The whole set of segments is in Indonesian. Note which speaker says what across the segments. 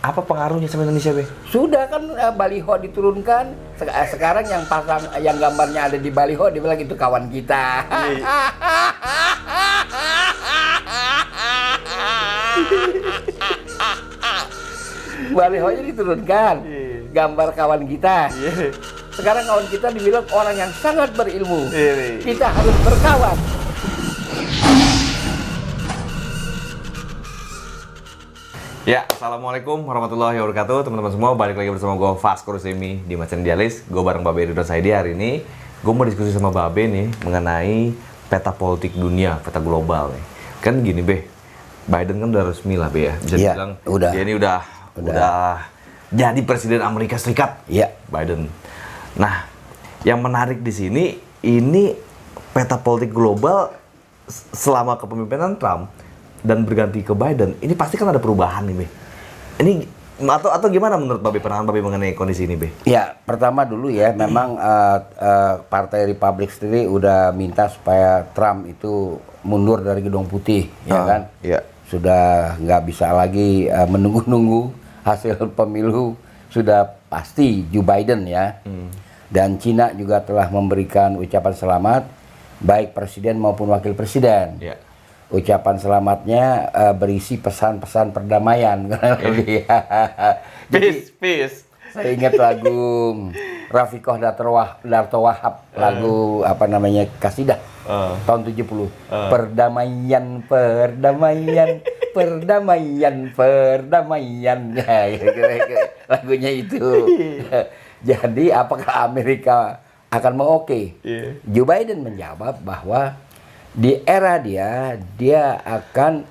Speaker 1: Apa pengaruhnya sama Indonesia, Be?
Speaker 2: Sudah kan baliho diturunkan. Sekarang yang pasang, yang gambarnya ada di baliho, dia bilang itu kawan kita. Balihonya diturunkan, gambar kawan kita. Sekarang kawan kita dibilang orang yang sangat berilmu. Kita harus berkawan.
Speaker 1: Ya, assalamualaikum warahmatullahi wabarakatuh, teman-teman semua. Balik lagi bersama gue Vasco Rusemi di Macan Dialis. Gue bareng Babe Ridwan Saidi. Hari ini gue mau diskusi sama Babe nih mengenai peta politik dunia, peta global nih. Kan gini, Be, Biden kan udah resmi lah, Be, ya. Bisa bilang dia ini udah jadi presiden Amerika Serikat.
Speaker 2: Iya.
Speaker 1: Biden. Nah, yang menarik di sini ini peta politik global selama kepemimpinan Trump dan berganti ke Biden, ini pasti kan ada perubahan nih, Be. Ini atau gimana menurut Babe, pandangan Babe mengenai kondisi ini, Be?
Speaker 2: Ya, pertama dulu ya, memang Partai Republik sendiri udah minta supaya Trump itu mundur dari Gedung Putih, ya kan?
Speaker 1: Iya.
Speaker 2: Sudah nggak bisa lagi menunggu-nunggu hasil pemilu, sudah pasti Joe Biden ya. Dan Cina juga telah memberikan ucapan selamat, baik presiden maupun wakil presiden.
Speaker 1: Iya.
Speaker 2: Ucapan selamatnya berisi pesan-pesan perdamaian. Jadi,
Speaker 1: Peace.
Speaker 2: saya ingat lagu Rafiqoh Darto Wahab, lagu apa namanya, Kasidah tahun 70. Perdamaian, perdamaian, perdamaian, perdamaian. Lagunya itu. Jadi apakah Amerika akan mengoke? Joe Biden menjawab bahwa di era dia akan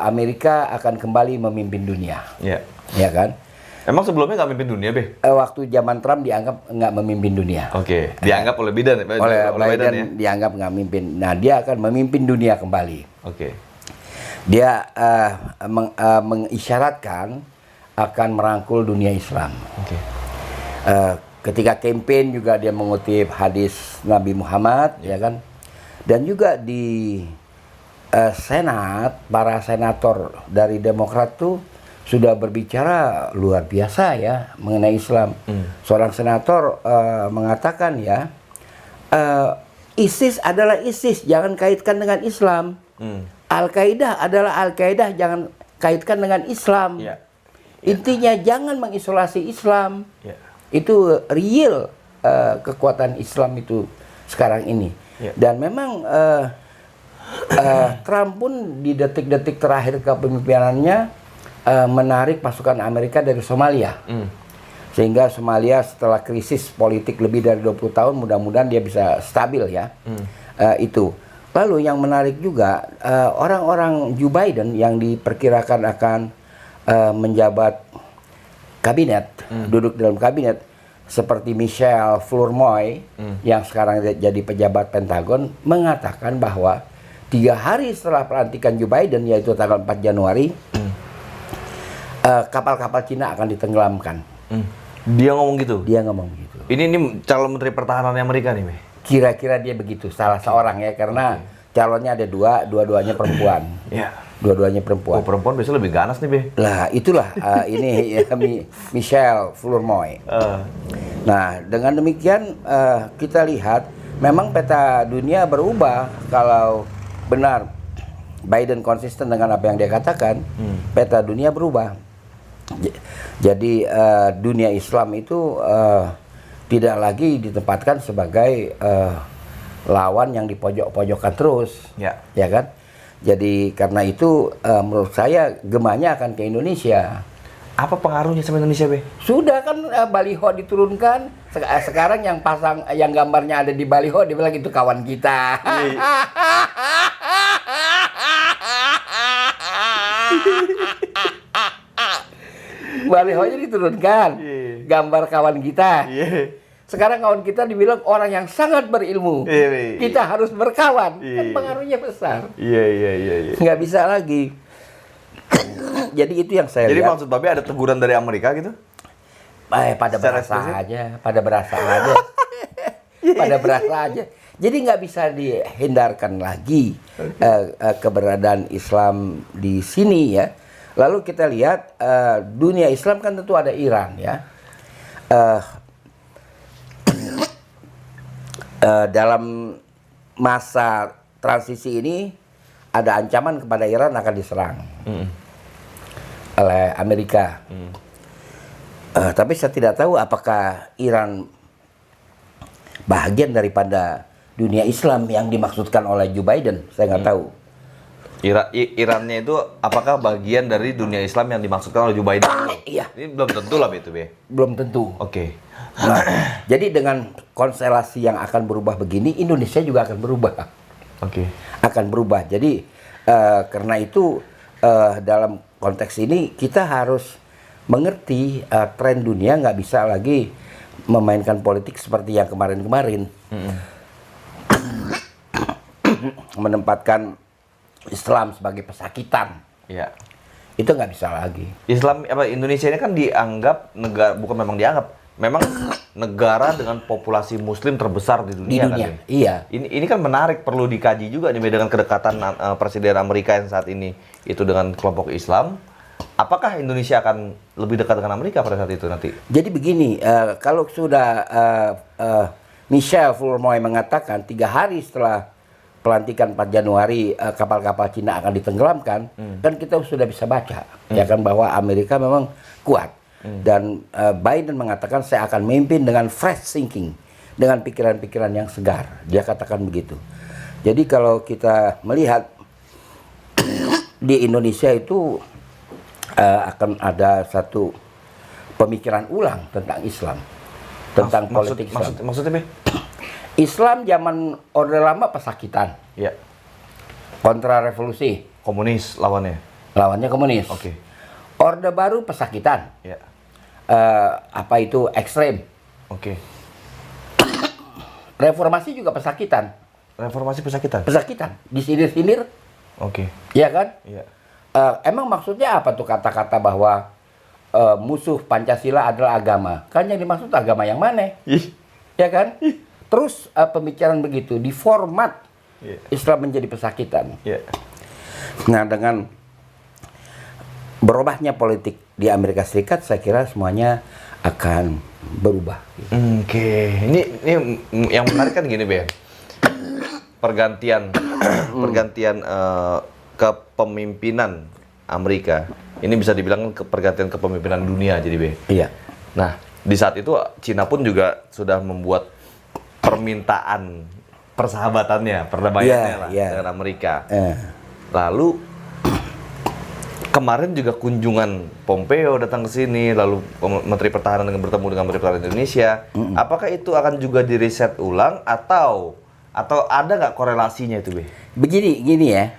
Speaker 2: Amerika akan kembali memimpin dunia.
Speaker 1: Iya.
Speaker 2: Ya kan?
Speaker 1: Emang sebelumnya nggak mimpin dunia, Be?
Speaker 2: Waktu zaman Trump dianggap nggak memimpin dunia.
Speaker 1: Oke. Dianggap oleh Biden,
Speaker 2: Oleh Biden
Speaker 1: ya?
Speaker 2: dianggap nggak memimpin. Nah, dia akan memimpin dunia kembali.
Speaker 1: Oke.
Speaker 2: Dia mengisyaratkan akan merangkul dunia Islam.
Speaker 1: Oke.
Speaker 2: Ketika kampanye juga dia mengutip hadis Nabi Muhammad, ya kan? Dan juga di Senat, para senator dari Demokrat tuh sudah berbicara luar biasa ya mengenai Islam. Seorang senator mengatakan ya, ISIS adalah ISIS, jangan kaitkan dengan Islam. Al-Qaeda adalah Al-Qaeda, jangan kaitkan dengan Islam. Intinya jangan mengisolasi Islam. Itu real kekuatan Islam itu sekarang ini. Dan memang Trump pun di detik-detik terakhir kepemimpinannya menarik pasukan Amerika dari Somalia. Sehingga Somalia setelah krisis politik lebih dari 20 tahun, mudah-mudahan dia bisa stabil ya. Itu. Lalu yang menarik juga, orang-orang Joe Biden yang diperkirakan akan menjabat kabinet, duduk dalam kabinet, seperti Michelle Flournoy yang sekarang jadi pejabat Pentagon, mengatakan bahwa 3 hari setelah pelantikan Joe Biden, yaitu tanggal 4 Januari, kapal-kapal Cina akan ditenggelamkan.
Speaker 1: Dia ngomong gitu?
Speaker 2: Dia ngomong gitu.
Speaker 1: Ini calon Menteri Pertahanan Amerika nih, Be?
Speaker 2: Kira-kira dia begitu, salah seorang ya, karena calonnya ada dua-duanya perempuan. Dua-duanya perempuan.
Speaker 1: Oh, perempuan biasanya lebih ganas nih, Be.
Speaker 2: Lah, itulah ini ya, Michelle Flournoy. Nah, dengan demikian kita lihat memang peta dunia berubah. Kalau benar Biden konsisten dengan apa yang dia katakan, peta dunia berubah. Jadi dunia Islam itu tidak lagi ditempatkan sebagai lawan yang dipojok-pojokkan terus, ya kan? Jadi karena itu menurut saya gemanya akan ke Indonesia.
Speaker 1: Apa pengaruhnya sama Indonesia, Be?
Speaker 2: Sudah kan baliho diturunkan. Sekarang yang pasang, yang gambarnya ada di baliho, dia bilang itu kawan kita. Balihonya diturunkan, gambar kawan kita. Sekarang kawan kita dibilang orang yang sangat berilmu. Kita harus berkawan. Kan pengaruhnya besar.
Speaker 1: Iya.
Speaker 2: Nggak bisa lagi. Jadi itu yang saya
Speaker 1: Jadi
Speaker 2: lihat.
Speaker 1: maksud Babe ada teguran dari Amerika gitu?
Speaker 2: Pada berasa aja. Pada berasa aja. Jadi nggak bisa dihindarkan lagi keberadaan Islam di sini ya. Lalu kita lihat dunia Islam kan tentu ada Iran ya. Dalam masa transisi ini ada ancaman kepada Iran akan diserang oleh Amerika. Tapi saya tidak tahu apakah Iran bagian daripada dunia Islam yang dimaksudkan oleh Joe Biden. Saya nggak tahu.
Speaker 1: Irannya itu apakah bagian dari dunia Islam yang dimaksudkan oleh Joe Biden?
Speaker 2: Iya.
Speaker 1: Ini belum tentu lah itu, Be.
Speaker 2: Belum tentu.
Speaker 1: Oke.
Speaker 2: Nah, jadi dengan konstelasi yang akan berubah begini, Indonesia juga akan berubah.
Speaker 1: Oke.
Speaker 2: Akan berubah. Jadi karena itu dalam konteks ini kita harus mengerti tren dunia nggak bisa lagi memainkan politik seperti yang kemarin-kemarin. Menempatkan Islam sebagai pesakitan.
Speaker 1: Iya.
Speaker 2: Itu nggak bisa lagi.
Speaker 1: Islam Indonesia ini kan dianggap negara, bukan memang dianggap, memang negara dengan populasi Muslim terbesar di dunia,
Speaker 2: Di dunia,
Speaker 1: kan?
Speaker 2: iya.
Speaker 1: Ini kan menarik, perlu dikaji juga nih dengan kedekatan Presiden Amerika yang saat ini itu dengan kelompok Islam. Apakah Indonesia akan lebih dekat dengan Amerika pada saat itu nanti?
Speaker 2: Jadi begini, kalau sudah Michel Flournoy mengatakan 3 hari setelah pelantikan 4 Januari kapal-kapal Cina akan ditenggelamkan, kan kita sudah bisa baca ya kan bahwa Amerika memang kuat. Dan Biden mengatakan saya akan memimpin dengan fresh thinking, dengan pikiran-pikiran yang segar. Dia katakan begitu. Jadi kalau kita melihat di Indonesia itu akan ada satu pemikiran ulang tentang Islam, tentang politik Islam.
Speaker 1: Maksudnya, Be?
Speaker 2: Islam zaman Orde Lama pesakitan,
Speaker 1: Ya.
Speaker 2: kontra revolusi,
Speaker 1: Komunis lawannya.
Speaker 2: lawannya komunis.
Speaker 1: Oke.
Speaker 2: Orde Baru pesakitan,
Speaker 1: Ya.
Speaker 2: apa itu ekstrem.
Speaker 1: Oke.
Speaker 2: Reformasi juga pesakitan,
Speaker 1: Reformasi pesakitan.
Speaker 2: pesakitan, disindir-sindir,
Speaker 1: Oke.
Speaker 2: ya kan?
Speaker 1: Iya.
Speaker 2: Emang maksudnya apa tuh kata-kata bahwa musuh Pancasila adalah agama? Kan yang dimaksud agama yang mana?
Speaker 1: Ih.
Speaker 2: Ya kan? Terus pemikiran begitu diformat
Speaker 1: Iya.
Speaker 2: Islam menjadi pesakitan.
Speaker 1: Iya.
Speaker 2: Nah, dengan berubahnya politik di Amerika Serikat, saya kira semuanya akan berubah.
Speaker 1: Oke. Ini yang menarik kan gini, Be. Pergantian kepemimpinan Amerika. Ini bisa dibilang pergantian kepemimpinan dunia jadi, Be.
Speaker 2: Iya.
Speaker 1: Nah, di saat itu Cina pun juga sudah membuat permintaan persahabatannya, perdamaiannya lah dengan Amerika. Lalu kemarin juga kunjungan Pompeo datang ke sini, lalu Menteri Pertahanan bertemu dengan Menteri Pertahanan Indonesia. Apakah itu akan juga diriset ulang atau ada nggak korelasinya itu, Be?
Speaker 2: Gini ya,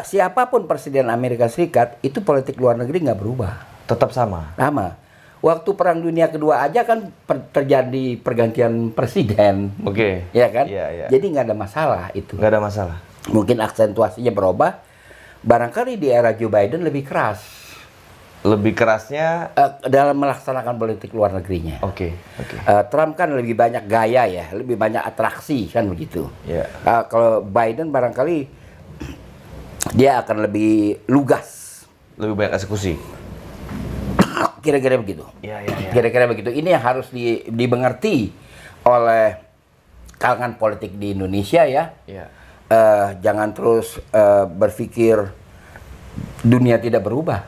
Speaker 2: siapapun presiden Amerika Serikat itu politik luar negeri nggak berubah.
Speaker 1: Tetap sama.
Speaker 2: Sama. Waktu Perang Dunia Kedua aja kan terjadi pergantian presiden.
Speaker 1: Oke.
Speaker 2: Ya kan?
Speaker 1: Iya, iya.
Speaker 2: Jadi nggak ada masalah itu.
Speaker 1: Nggak ada masalah.
Speaker 2: Mungkin aksentuasinya berubah. Barangkali di era Joe Biden lebih keras.
Speaker 1: Lebih kerasnya.
Speaker 2: Dalam melaksanakan politik luar negerinya.
Speaker 1: Oke.
Speaker 2: Trump kan lebih banyak gaya ya, lebih banyak atraksi kan begitu.
Speaker 1: Iya.
Speaker 2: Kalau Biden barangkali dia akan lebih lugas.
Speaker 1: Lebih banyak eksekusi.
Speaker 2: Kira-kira begitu.
Speaker 1: Iya.
Speaker 2: Kira-kira begitu. Ini yang harus dimengerti oleh kalangan politik di Indonesia ya.
Speaker 1: Iya.
Speaker 2: Jangan terus berpikir dunia tidak berubah.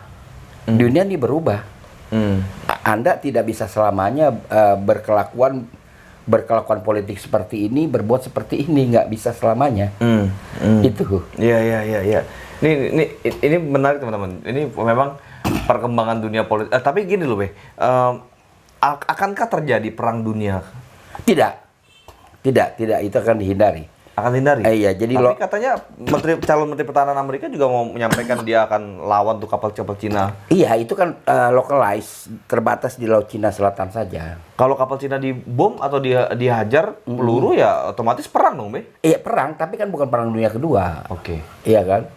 Speaker 2: Dunia ini berubah. Anda tidak bisa selamanya berkelakuan politik seperti ini, berbuat seperti ini, nggak bisa selamanya. Itu.
Speaker 1: Iya. Ini menarik, teman-teman. Ini memang perkembangan dunia politik. Tapi gini loh, Be. Akankah terjadi perang dunia?
Speaker 2: Tidak. Itu akan dihindari.
Speaker 1: Akan dihindari?
Speaker 2: Iya, jadi
Speaker 1: tapi katanya calon Menteri Pertahanan Amerika juga mau menyampaikan dia akan lawan tuh kapal-kapal Cina.
Speaker 2: Iya, itu kan localized, terbatas di Laut Cina Selatan saja.
Speaker 1: Kalau kapal Cina dibom atau dihajar peluru ya otomatis perang dong, Be?
Speaker 2: Iya, perang, tapi kan bukan Perang Dunia Kedua.
Speaker 1: Oke.
Speaker 2: Iya kan?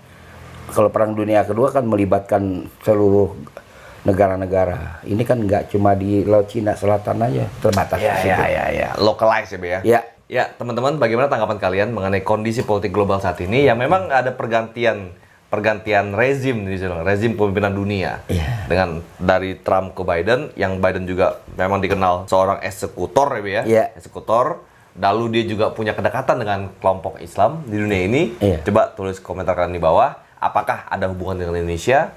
Speaker 2: Kalau Perang Dunia Kedua kan melibatkan seluruh negara-negara. Ini kan nggak cuma di Laut Cina Selatan aja, terbatas.
Speaker 1: Iya. Localize ya, Be, ya?
Speaker 2: Ya.
Speaker 1: Ya, teman-teman, bagaimana tanggapan kalian mengenai kondisi politik global saat ini yang memang ada pergantian pergantian rezim di sana, rezim kepemimpinan dunia.
Speaker 2: Iya.
Speaker 1: Dengan dari Trump ke Biden, yang Biden juga memang dikenal seorang eksekutor ya, Be, ya.
Speaker 2: Iya.
Speaker 1: Eksekutor. Lalu dia juga punya kedekatan dengan kelompok Islam di dunia ini.
Speaker 2: Iya.
Speaker 1: Coba tulis komentar kalian di bawah, apakah ada hubungan dengan Indonesia?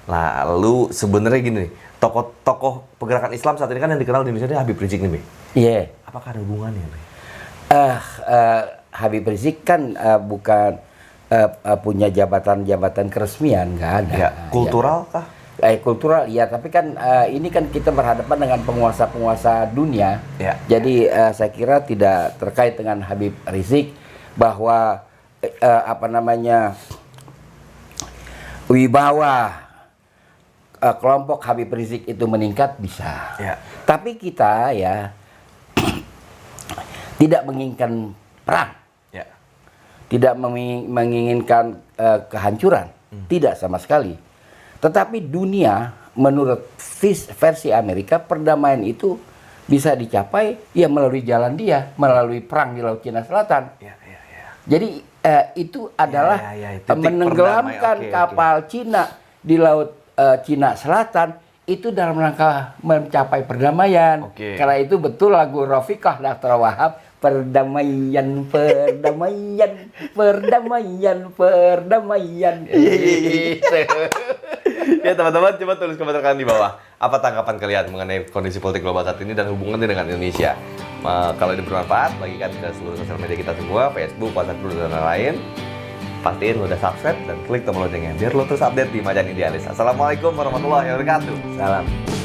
Speaker 1: Lalu sebenarnya gini nih, tokoh-tokoh pergerakan Islam saat ini kan yang dikenal di Indonesia ini Habib Rizik nih, Be.
Speaker 2: Iya.
Speaker 1: Apakah ada hubungannya, Be?
Speaker 2: Habib Rizik kan bukan punya jabatan-jabatan keresmian, nggak ada.
Speaker 1: Ya, kultural kah?
Speaker 2: Kultural, ya. Tapi kan ini kan kita berhadapan dengan penguasa-penguasa dunia.
Speaker 1: Ya.
Speaker 2: Jadi saya kira tidak terkait dengan Habib Rizik bahwa wibawa kelompok Habib Rizik itu meningkat bisa.
Speaker 1: Ya.
Speaker 2: Tapi kita ya tidak menginginkan perang.
Speaker 1: Ya.
Speaker 2: Tidak menginginkan kehancuran, tidak sama sekali. Tetapi dunia menurut versi Amerika, perdamaian itu bisa dicapai ya melalui jalan dia, melalui perang di Laut Cina Selatan.
Speaker 1: Ya, ya, ya.
Speaker 2: Jadi itu adalah
Speaker 1: Titik
Speaker 2: menenggelamkan
Speaker 1: perdamai. Oke,
Speaker 2: kapal Cina di Laut Cina Selatan itu dalam rangka mencapai perdamaian.
Speaker 1: Oke.
Speaker 2: Karena itu betul lagu Rafiqah Dr. Wahab, perdamaian, perdamaian, perdamaian, perdamaian.
Speaker 1: Ya teman-teman, coba tulis komentar kalian di bawah. Apa tanggapan kalian mengenai kondisi politik global saat ini dan hubungannya dengan Indonesia? Kalau ini bermanfaat, bagikan ke seluruh sosial media kita semua, Facebook, WhatsApp, dan lain-lain. Pastiin lo udah subscribe dan klik tombol loncengnya biar lo terus update di Macan Idealis. Assalamualaikum warahmatullahi wabarakatuh.
Speaker 2: Salam.